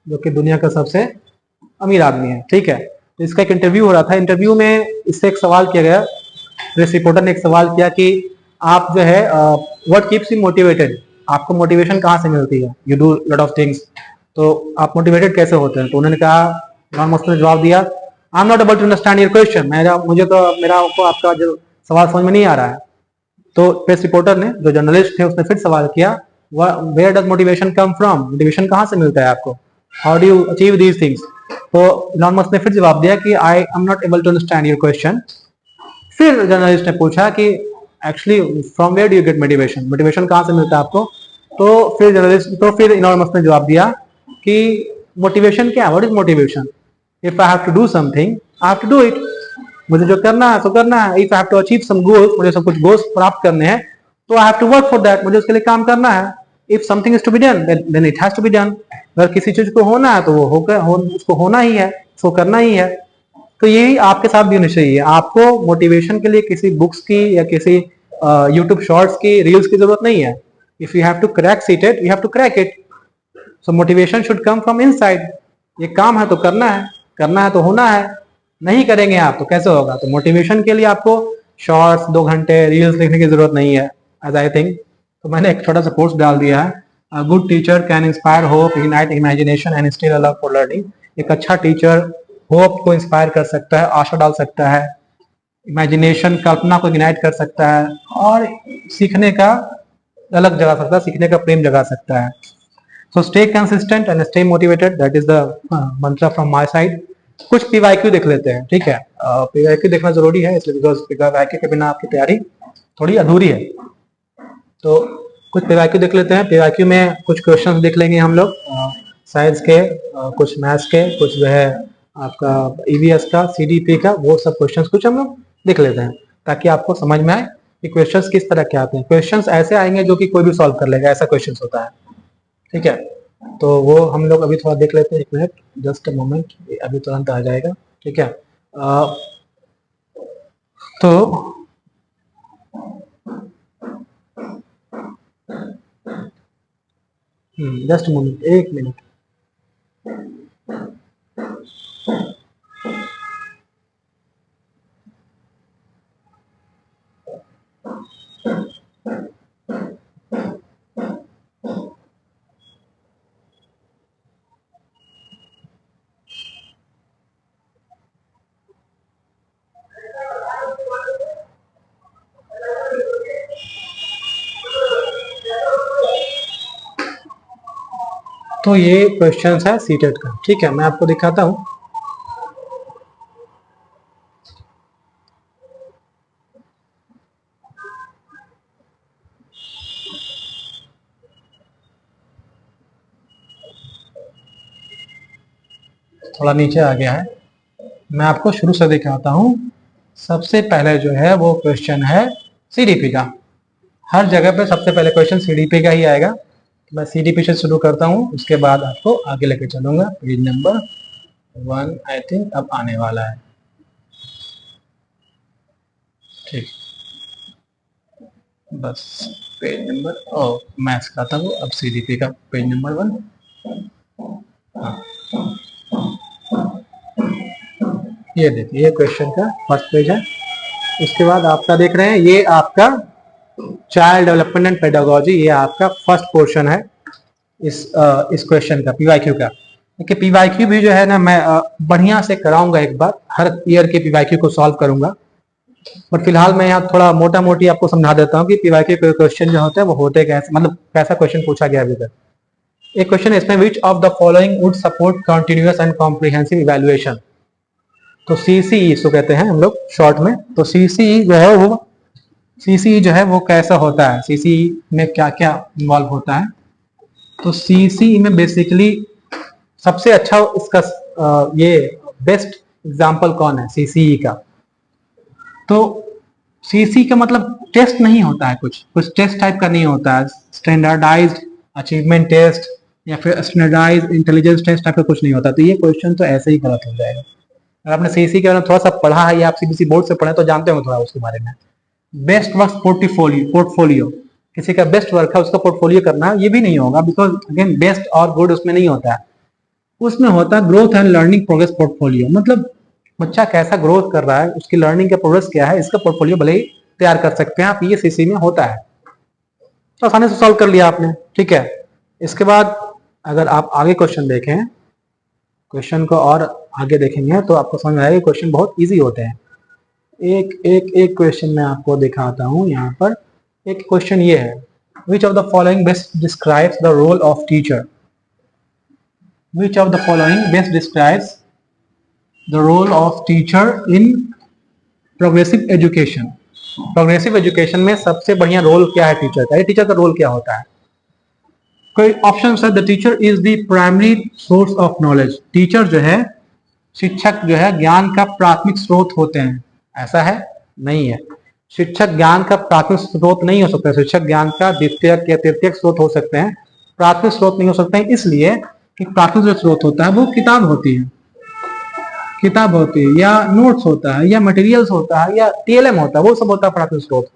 जो कि दुनिया का सबसे अमीर आदमी है, ठीक है। तो इसका एक इंटरव्यू हो रहा था। इंटरव्यू में इससे एक सवाल किया गया, प्रेस रिपोर्टर ने एक सवाल किया कि आप जो है व्हाट कीप्स यू मोटिवेटेड, आपको मोटिवेशन कहाँ से मिलती है, you do lot of things, तो आप मोटिवेटेड कैसे होते हैं। तो उन्होंने कहा, इलॉन मस्क ने जवाब दिया, I am not able to understand your question, मेरा को आपका जो सवाल समझ में नहीं आ रहा है। तो प्रेस रिपोर्टर ने, जो जर्नलिस्ट थे, उसने फिर सवाल किया, where does motivation come from, motivation कहाँ से मिलता है आपको, how do you achieve these things. तो इलॉन मस्क ने फिर जवाब दिया कि I am not able to understand your question. फिर जर्नलिस्ट ने पूछा कि actually from where do you get motivation, motivation कहाँ से मिलता है आपको। तो फिर इलॉन मस्क ने जवाब दिया कि मोटिवेशन क्या, what is motivation, if I have to do something I have to do it, मुझे जो करना है तो करना है। If I have to achieve some goals, मुझे सब कुछ गोल्स प्राप्त करने हैं, तो I have to work for that, मुझे उसके लिए काम करना है। If something is to be done then it has to be done, अगर किसी चीज को होना है तो वो उसको होना ही है, उसको करना ही है। तो यही आपके साथ भी होनी चाहिए। आपको मोटिवेशन के लिए किसी बुक्स की या किसी यूट्यूब शॉर्ट्स की, रील्स की जरूरत नहीं है। If you have to crack CTET, you have to crack it. So motivation should come from inside. ये काम है तो करना है तो होना है, नहीं करेंगे आप तो कैसे होगा। तो मोटिवेशन के लिए आपको शॉर्ट्स 2 घंटे रील्स देखने की जरूरत नहीं है, एज आई थिंक। तो मैंने एक छोटा सा कोर्स डाल दिया है, a good teacher can inspire hope, ignite imagination and instil a love for learning. एक अच्छा टीचर होप को इंस्पायर कर सकता है, आशा डाल सकता है, इमेजिनेशन, कल्पना को इग्नाइट कर सकता है, और सीखने का अलग जगा सकता है, सीखने का प्रेम जगा सकता है। So stay consistent and stay motivated, that is the मंत्र फ्रॉम माय साइड। कुछ पीवाईक्यू देख लेते हैं, ठीक है। पीवाईक्यू देखना जरूरी है इसलिए, बिकॉज पीवाईक्यू के बिना आपकी तैयारी थोड़ी अधूरी है। तो कुछ पीवाईक्यू देख लेते हैं। पीवाईक्यू में कुछ क्वेश्चंस देख लेंगे हम लोग, साइंस के, कुछ मैथ्स के, कुछ जो है आपका ईवीएस का, सीडीपी का, वो सब क्वेश्चंस कुछ हम लोग देख लेते हैं, ताकि आपको समझ में आए कि क्वेश्चंस किस तरह के आते हैं। क्वेश्चंस ऐसे आएंगे जो कि कोई भी सॉल्व कर लेगा, ऐसा क्वेश्चंस होता है, ठीक है। तो वो हम लोग अभी थोड़ा देख लेते हैं, 1 मिनट, जस्ट अ मोमेंट, अभी तुरंत आ जाएगा, ठीक है। तो जस्ट मोमेंट, 1 मिनट। तो ये क्वेश्चन है सीटेट का। ठीक है, मैं आपको दिखाता हूं। थोड़ा नीचे आ गया है, मैं आपको शुरू से दिखाता हूं। सबसे पहले जो है वो क्वेश्चन है सीडीपी का। हर जगह पे सबसे पहले क्वेश्चन सीडीपी का ही आएगा। मैं सीडीपी से शुरू करता हूं, उसके बाद आपको आगे लेके चलूंगा। पेज नंबर 1 आई थिंक अब आने वाला है। ठीक, बस पेज नंबर मैं सिखाता हूँ अब सीडीपी का पेज नंबर 1। हाँ, ये देखिए, ये क्वेश्चन का फर्स्ट पेज है। उसके बाद आपका देख रहे हैं, ये आपका चाइल्ड डेवलपमेंट एंड पेडागोजी, ये आपका फर्स्ट पोर्शन है इस क्वेश्चन का, पीवाईक्यू का। देखिए पीवाईक्यू भी जो है ना, मैं बढ़िया से कराऊंगा, एक बार हर ईयर के पीवाईक्यू को सॉल्व करूंगा। बट फिलहाल मैं यहाँ थोड़ा मोटा मोटी आपको समझा देता हूँ कि पीवाईक्यू क्वेश्चन जो होते हैं वो होते कैसे, मतलब कैसा क्वेश्चन पूछा गया अभी तक। एक क्वेश्चन है इसमें, विच of the following would support continuous and comprehensive evaluation. तो सीसीई इसको कहते हैं हम लोग शॉर्ट में। तो सीसीई जो है वो, सीसीई जो है वो कैसा होता है, सीसीई में क्या क्या इन्वॉल्व होता है। तो सीसीई में बेसिकली सबसे अच्छा इसका ये बेस्ट एग्जांपल कौन है सीसीई का। तो सीसी का मतलब टेस्ट नहीं होता है, कुछ टेस्ट टाइप का नहीं होता है, स्टैंडर्डाइज्ड अचीवमेंट टेस्ट या फिर स्टैंडर्डाइज्ड इंटेलिजेंस टेस्ट टाइप का कुछ नहीं होता। तो ये क्वेश्चन तो ऐसे ही गलत हो जाएगा। अगर आपने सीसी के बारे में थोड़ा सा पढ़ा है या आप सीबीएसई बोर्ड से पढ़े तो जानते हो थोड़ा उसके बारे में। बेस्ट वर्क पोर्टफोलियो, किसी का बेस्ट वर्क है उसका पोर्टफोलियो करना, ये भी नहीं होगा, बिकॉज अगेन बेस्ट और गुड उसमें नहीं होता है। उसमें होता है growth and learning progress portfolio, मतलब बच्चा कैसा ग्रोथ कर रहा है, उसकी लर्निंग का प्रोग्रेस क्या है, इसका पोर्टफोलियो भले ही तैयार कर सकते हैं आप, ये सीसी में होता है। तो आसानी से सॉल्व कर लिया आपने। ठीक है, इसके बाद अगर आप आगे क्वेश्चन देखें, क्वेश्चन को और आगे देखेंगे तो आपको समझ में आएगा क्वेश्चन बहुत इजी होते हैं। एक क्वेश्चन मैं आपको दिखाता हूं। यहाँ पर एक क्वेश्चन ये है, which of the following best describes the role of teacher. Which of the following best describes the role of teacher in progressive education. Progressive education में सबसे बढ़िया रोल क्या है टीचर का, ये टीचर का रोल क्या होता है। कोई ऑप्शन है, the teacher is the primary source of knowledge. Teacher जो है, शिक्षक जो है ज्ञान का प्राथमिक स्रोत होते हैं, ऐसा है नहीं है। शिक्षक ज्ञान का प्राथमिक स्रोत नहीं हो सकता, शिक्षक ज्ञान का द्वितीयक या तृतीयक स्रोत हो सकते हैं, प्राथमिक स्रोत नहीं हो सकते हैं, इसलिए कि प्राथमिक जो स्रोत होता है वो किताब होती है, या नोट्स होता है या मटेरियल्स होता है या टीएलएम होता है, वो सब होता है प्राथमिक स्रोत।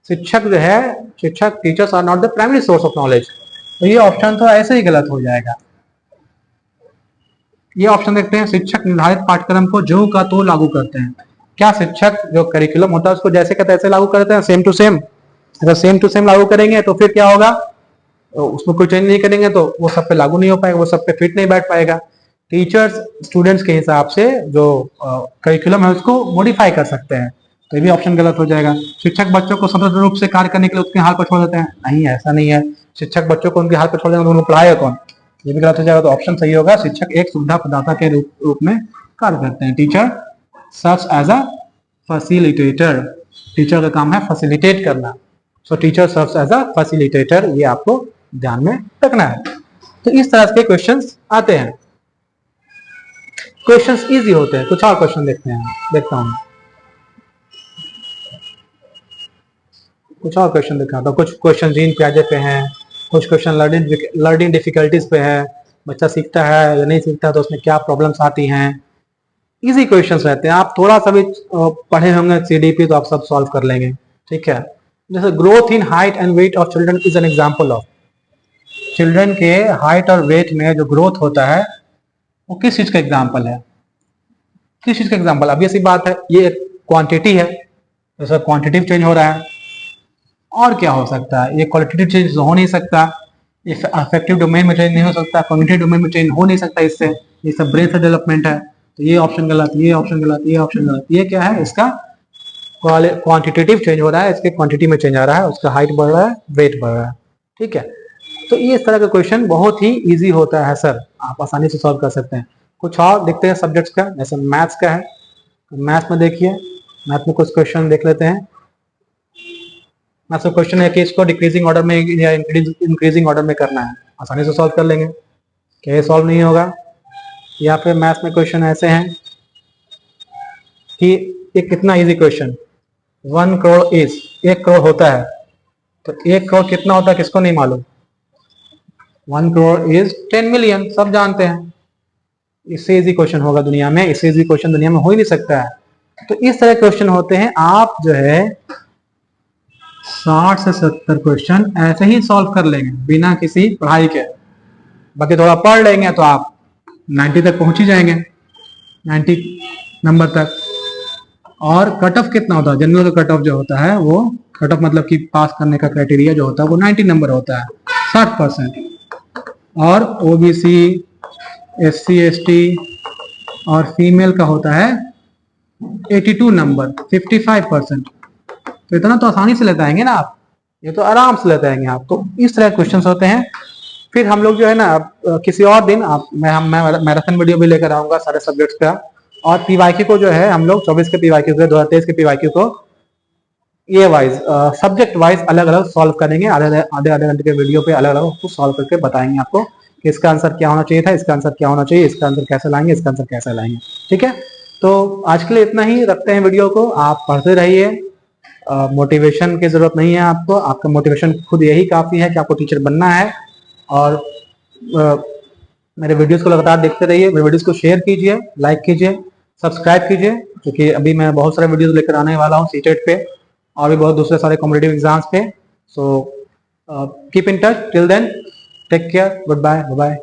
शिक्षक जो है, शिक्षक teachers are not the primary source of knowledge. तो ये ऑप्शन तो ऐसे ही गलत हो जाएगा। ये ऑप्शन देखते हैं, शिक्षक निर्धारित पाठ्यक्रम को जो का तो लागू करते हैं। क्या शिक्षक जो करिकुलम होता है उसको जैसे का तैसे लागू करते हैं, सेम टू सेम। अगर सेम टू सेम लागू करेंगे तो फिर क्या होगा, तो उसमें कोई चेंज नहीं करेंगे तो वो सब पे लागू नहीं हो पाएगा, वो सब पे फिट नहीं बैठ पाएगा। टीचर्स स्टूडेंट्स के हिसाब से जो करिकुलम है उसको मॉडिफाई कर सकते हैं, तो ये भी ऑप्शन गलत हो जाएगा। शिक्षक बच्चों को स्वतंत्र रूप से कार्य करने के लिए उसके हाल पर छोड़ देते हैं, नहीं ऐसा नहीं है। शिक्षक बच्चों को उनके हाल पर छोड़ देंगे तो उनको पढ़ाएगा कौन, ये भी गलत हो जाएगा। तो ऑप्शन सही होगा, शिक्षक एक सुविधा प्रदाता के रूप में कार्य करते हैं। Teacher serves as a facilitator, teacher का काम है फैसिलिटेट करना। So teacher serves as a facilitator, ये आपको ध्यान में रखना है। तो इस तरह के क्वेश्चंस आते हैं, क्वेश्चंस इजी होते हैं। कुछ और क्वेश्चन देखते हैं, देखता हूं कुछ और क्वेश्चन दिखाता हूं। कुछ क्वेश्चन जीन प्याजे पे हैं, कुछ क्वेश्चन लर्निंग डिफिकल्टीज पे है, बच्चा सीखता है या नहीं सीखता तो उसमें क्या प्रॉब्लम्स आती हैं। इजी क्वेश्चंस रहते हैं, आप थोड़ा सा भी पढ़े होंगे सीडीपी तो आप सब सॉल्व कर लेंगे। ठीक है, जैसे growth in height and weight of children is an example of. Children के हाइट और वेट में जो ग्रोथ होता है वो किस चीज का एग्जाम्पल है, किस चीज का एग्जाम्पल? अब ऐसी बात है, ये क्वांटिटी है, तो क्वांटिटिव चेंज हो रहा है। और क्या हो सकता है? ये क्वालिटेटिव चेंज हो नहीं सकता, अफेक्टिव डोमेन में चेंज नहीं हो सकता, कॉग्निटिव डोमेन में चेंज हो नहीं सकता इससे। ये सब ब्रेन से डेवलपमेंट है, तो ये ऑप्शन गलत, ये ऑप्शन गलत, ये ऑप्शन गलत। ये क्या है? इसका क्वांटिटेटिव चेंज हो रहा है, इसके क्वांटिटी में चेंज आ रहा है, उसका हाइट बढ़ रहा है, वेट बढ़ रहा है। ठीक है, तो ये इस तरह का क्वेश्चन बहुत ही इजी होता है सर, आप आसानी से सॉल्व कर सकते हैं। कुछ और देखते हैं सब्जेक्ट्स का, जैसे मैथ्स का है। मैथ्स में देखिए, मैथ में कुछ क्वेश्चन देख लेते हैं। मैथ्स में क्वेश्चन है कि इसको डिक्रीजिंग ऑर्डर में या इंक्रीजिंग ऑर्डर में करना है, आसानी से सॉल्व कर लेंगे। क्या ये सॉल्व नहीं होगा? या फिर मैथ्स में क्वेश्चन ऐसे हैं कि एक कितना easy question, 1 crore is, 1 crore होता है, तो 1 करोड़ कितना होता है किसको नहीं मालूम? 1 करोड़ इज 10 मिलियन, सब जानते हैं। इससे इजी क्वेश्चन होगा दुनिया में? इससे इजी क्वेश्चन दुनिया में हो ही नहीं सकता है। तो इस तरह क्वेश्चन होते हैं, आप जो है 60 से 70 क्वेश्चन ऐसे ही सॉल्व कर लेंगे बिना किसी पढ़ाई के। बाकी थोड़ा पढ़ लेंगे तो आप 90 तक पहुंच ही जाएंगे, 90 नंबर तक। और कट ऑफ कितना होता है? जनरल का कट ऑफ जो होता है वो कट ऑफ मतलब कि पास करने का क्राइटेरिया जो होता है वो 90 नंबर होता है, 60%। और ओबीसी, एससी, एसटी और फीमेल का होता है 82 नंबर, 55%। तो इतना तो आसानी से लेते आएंगे ना आप, ये तो आराम से लेते आएंगे आप। तो इस तरह क्वेश्चन होते हैं। फिर हम लोग जो है ना किसी और दिन आप मैं मैराथन वीडियो भी लेकर आऊंगा सारे सब्जेक्ट्स का। और पीवाईक्यू को जो है हम लोग 24 के पीवाईक्यू के 2023 के पीवाईक्यू को ये वाइज सब्जेक्ट वाइज अलग अलग सॉल्व करेंगे, आधे आधे घंटे के वीडियो पे अलग अलग उसको सॉल्व करके बताएंगे आपको कि इसका आंसर क्या होना चाहिए था, इसका आंसर क्या होना चाहिए, इसका आंसर कैसे लाएंगे, इसका आंसर कैसे लाएंगे। ठीक है, तो आज के लिए इतना ही रखते हैं वीडियो को। आप पढ़ते रहिए, मोटिवेशन की जरूरत नहीं है आपको, आपका मोटिवेशन खुद यही काफी है कि आपको टीचर बनना है। और मेरे वीडियोस को लगातार देखते रहिए, मेरे वीडियोस को शेयर कीजिए, लाइक कीजिए, सब्सक्राइब कीजिए, क्योंकि अभी मैं बहुत सारे वीडियोस लेकर आने वाला हूँ सीटेट पे और भी बहुत दूसरे सारे कॉम्पिटिटिव एग्जाम्स पे। So keep in touch, till then take care, good bye, bye bye.